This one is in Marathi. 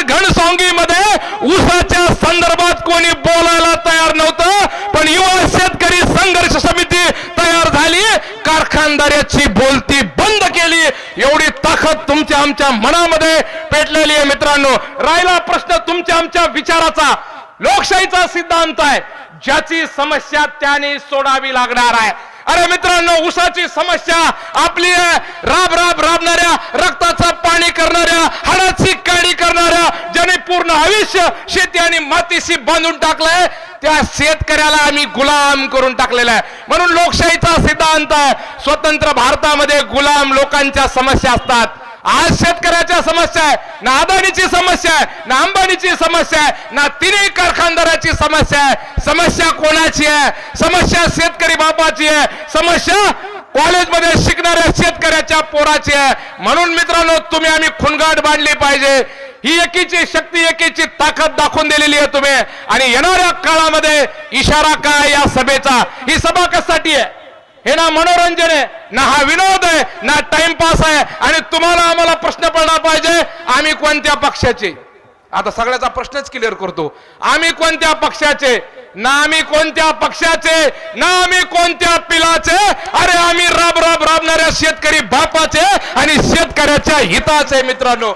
घनसावंगीमध्ये ऊसाच्या संदर्भात कोणी बोलायला तयार नव्हतं, पण युवा शेतकरी संघर्ष समिती तयार झाली, कारखानदाराची बोलती बंद केली. एवढी ताकद तुमच्या आमच्या मनामध्ये पेटलेली आहे मित्रांनो. राहिला प्रश्न तुमच्या आमच्या विचाराचा. लोकशाहीचा सिद्धांत आहे, ज्याची समस्या त्याने सोडावी लागणार आहे. अरे मित्रांनो, ऊसाची समस्या आपली आहे. राबणाऱ्या, रक्ताचं पाणी करणाऱ्या, हाडाची काडी करणाऱ्या, ज्याने पूर्ण आयुष्य शेती आणि मातीशी बांधून टाकलंय, त्या शेतकऱ्याला आम्ही गुलाम करून टाकलेला आहे. म्हणून लोकशाहीचा सिद्धांत आहे, स्वतंत्र भारतामध्ये गुलाम लोकांच्या समस्या असतात. आज शेतकऱ्याच्या समस्या आहे, ना अदानीची समस्या आहे, ना अंबानीची समस्या आहे, ना तिन्ही कारखानदाराची समस्या आहे. समस्या कोणाची आहे? समस्या शेतकरी बापाची आहे, समस्या कॉलेजमध्ये शिकणाऱ्या शेतकऱ्याच्या पोराची आहे. म्हणून मित्रांनो, तुम्ही आम्ही खुणगाट बांधली पाहिजे. ही एकीची शक्ती, एकीची ताकद दाखवून दिलेली आहे तुम्ही. आणि येणाऱ्या काळामध्ये इशारा काय या सभेचा? ही सभा कशासाठी आहे? हे ना मनोरंजन आहे, ना हा विनोद आहे, ना टाइमपास आहे. आणि तुम्हाला आम्हाला प्रश्न पडला पाहिजे, आम्ही कोणत्या पक्षाचे? आता सगळ्याचा प्रश्नच क्लिअर करतो. आम्ही कोणत्या पक्षाचे? ना आम्ही कोणत्या पक्षाचे, ना आम्ही कोणत्या पिलाचे. अरे आम्ही राबणाऱ्या शेतकरी बापाचे आणि शेतकऱ्याच्या हिताचे मित्रांनो.